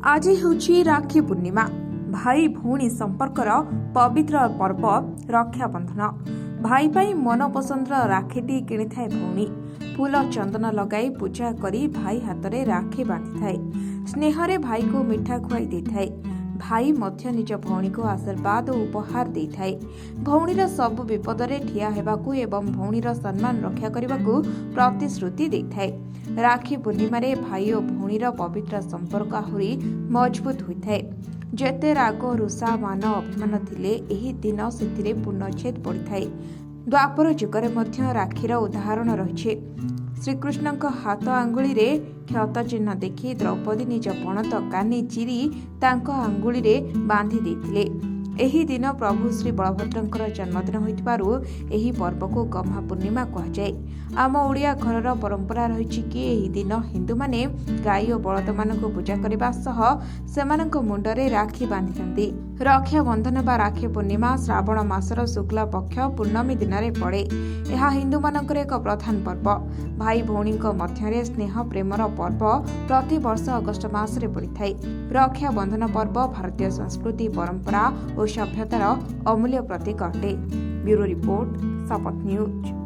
आज ହେଉଛି ରାକ୍ଷୀ ପୂର୍ଣ୍ଣିମା। ଭାଇ ଭଉଣୀ ସମ୍ପର୍କର ପବିତ୍ର ପର୍ବ ରକ୍ଷାବନ୍ଧନ। ଭାଇ ପାଇଁ ମନ ପସନ୍ଦର ରାକ୍ଷୀଟି କିଣିଥାଏ ଭଉଣୀ। ଫୁଲ ଚନ୍ଦନ ଲଗାଇ ପୂଜା କରି ଭାଇ ହାତରେ ରାକ୍ଷୀ ବାନ୍ଧିଥାଏ। ସ୍ନେହରେ ଭାଇକୁ ମିଠା ଖୁଆଇ ଦେଇଥାଏ। ଭାଇ ମଧ୍ୟ ନିଜ ଭଉଣୀକୁ ଆଶୀର୍ବାଦ ଓ ଉପହାର ଦେଇଥାଏ। ଭଉଣୀର ସବୁ ବିପଦରେ ଠିଆ ହେବାକୁ ଏବଂ ଭଉଣୀର ସମ୍ମାନ ରକ୍ଷା କରିବାକୁ ପ୍ରତିଶ୍ରୁତି ଦେଇଥାଏ। ରାକ୍ଷୀ ପୂର୍ଣ୍ଣିମାରେ ଭାଇ ଓ ଭଉଣୀର ପବିତ୍ର ସମ୍ପର୍କ ଆହୁରି ମଜବୁତ ହୋଇଥାଏ। ଯେତେ ରାଗ ରୁଷା ମାନ ଅଭିମାନ ଥିଲେ ଏହି ଦିନ ସେଥିରେ ପୂର୍ଣ୍ଣଚ୍ଛେଦ ପଡ଼ିଥାଏ। ଦ୍ୱାପର ଯୁଗରେ ମଧ୍ୟ ରାକ୍ଷୀର ଉଦାହରଣ ରହିଛି। ଶ୍ରୀକୃଷ୍ଣଙ୍କ ହାତ ଆଙ୍ଗୁଳିରେ କ୍ଷତ ଚିହ୍ନ ଦେଖି ଦ୍ରୌପଦୀ ନିଜ ପଣତ କାନି ଚିରି ତାଙ୍କ ଆଙ୍ଗୁଳିରେ ବାନ୍ଧି ଦେଇଥିଲେ। ଏହି ଦିନ ପ୍ରଭୁ ଶ୍ରୀ ବଳଭଦ୍ରଙ୍କର ଜନ୍ମଦିନ ହୋଇଥିବାରୁ ଏହି ପର୍ବକୁ ଗହ୍ମା ପୂର୍ଣ୍ଣିମା କୁହାଯାଏ। ଆମ ଓଡ଼ିଆ ଘରର ପରମ୍ପରା ରହିଛି କି ଏହି ଦିନ ହିନ୍ଦୁମାନେ ଗାଈ ଓ ବଳଦମାନଙ୍କୁ ପୂଜା କରିବା ସହ ସେମାନଙ୍କ ମୁଣ୍ଡରେ ରାକ୍ଷୀ ବାନ୍ଧିଥାନ୍ତି। ରକ୍ଷାବନ୍ଧନ ବା ରାକ୍ଷୀ ପୂର୍ଣ୍ଣିମା ଶ୍ରାବଣ ମାସର ଶୁକ୍ଳ ପକ୍ଷ ପୂର୍ଣ୍ଣମୀ ଦିନରେ ପଡ଼େ। ଏହା ହିନ୍ଦୁମାନଙ୍କର ଏକ ପ୍ରଧାନ ପର୍ବ। ଭାଇ ଭଉଣୀଙ୍କ ମଧ୍ୟରେ ସ୍ନେହ ପ୍ରେମର ପର୍ବ ପ୍ରତିବର୍ଷ ଅଗଷ୍ଟ ମାସରେ ପଡ଼ିଥାଏ। ରକ୍ଷାବନ୍ଧନ ପର୍ବ ଭାରତୀୟ ସଂସ୍କୃତି ପରମ୍ପରା ଓ ସଭ୍ୟତାର ଅମୂଲ୍ୟ ପ୍ରତୀକ ଅଟେ। ବ୍ୟୁରୋ ରିପୋର୍ଟ, ଶପଥ ନ୍ୟୁଜ।